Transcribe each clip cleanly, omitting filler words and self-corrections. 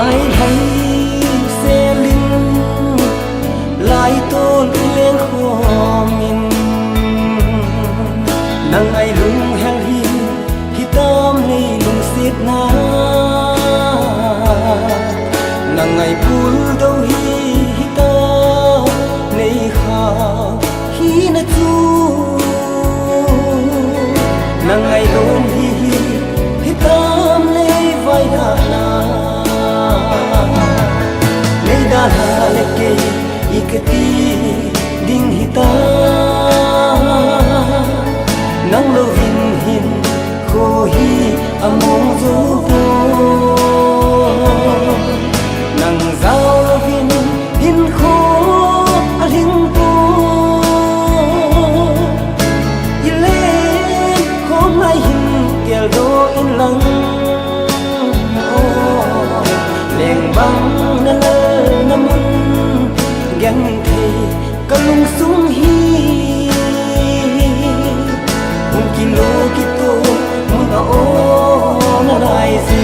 mai hay xe linh lại tôn lên khó mình nang ai lung hang hi tâm này lung xiết na nang ai bul đâu hi tâm này khao hi na chu nang ai lung hi tâm này vai na này đã là lệ kê ikati ding hita nang lo vin hin ko hi among zo vo nang zao lo vin hin ko a ring po ile ko mai hin kel do in lang leng bang na na mun gan thi kalung sung hi un kilo kito mun a o na rai se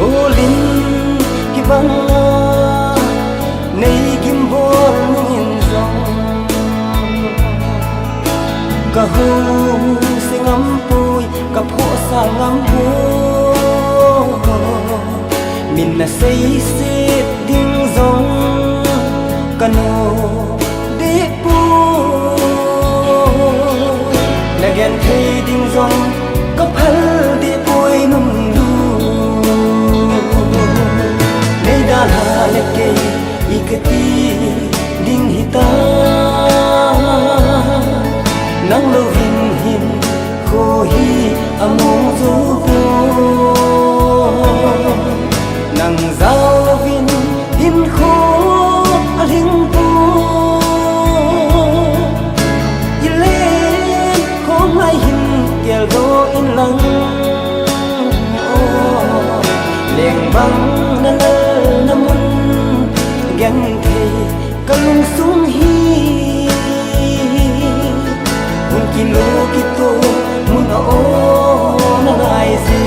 o lin ki bang nei kim bor nin zong ka hu singam pui ka pho sa ngam hu min na say sit ding zong kano de pu na gen thei ding zong ka phal de poi num lu nei da la le ke ikati ding hita nang lo vin hin ko hi among zo vo nang zao vin hin kho a ring po ile ko mai hin kel do in lang leng bang na na mun gan the kalung sung hi un kilo kito mun a o na lai se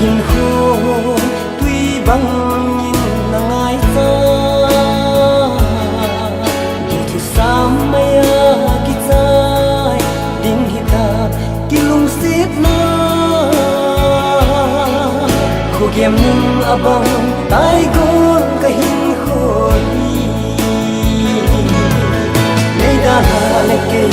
hin ho tuy băng nhìn na ngai ta du thu sam mai ki tai ding hita ki lung sit na khu gem nung abang tai gon ka hin khoi nei da la le ke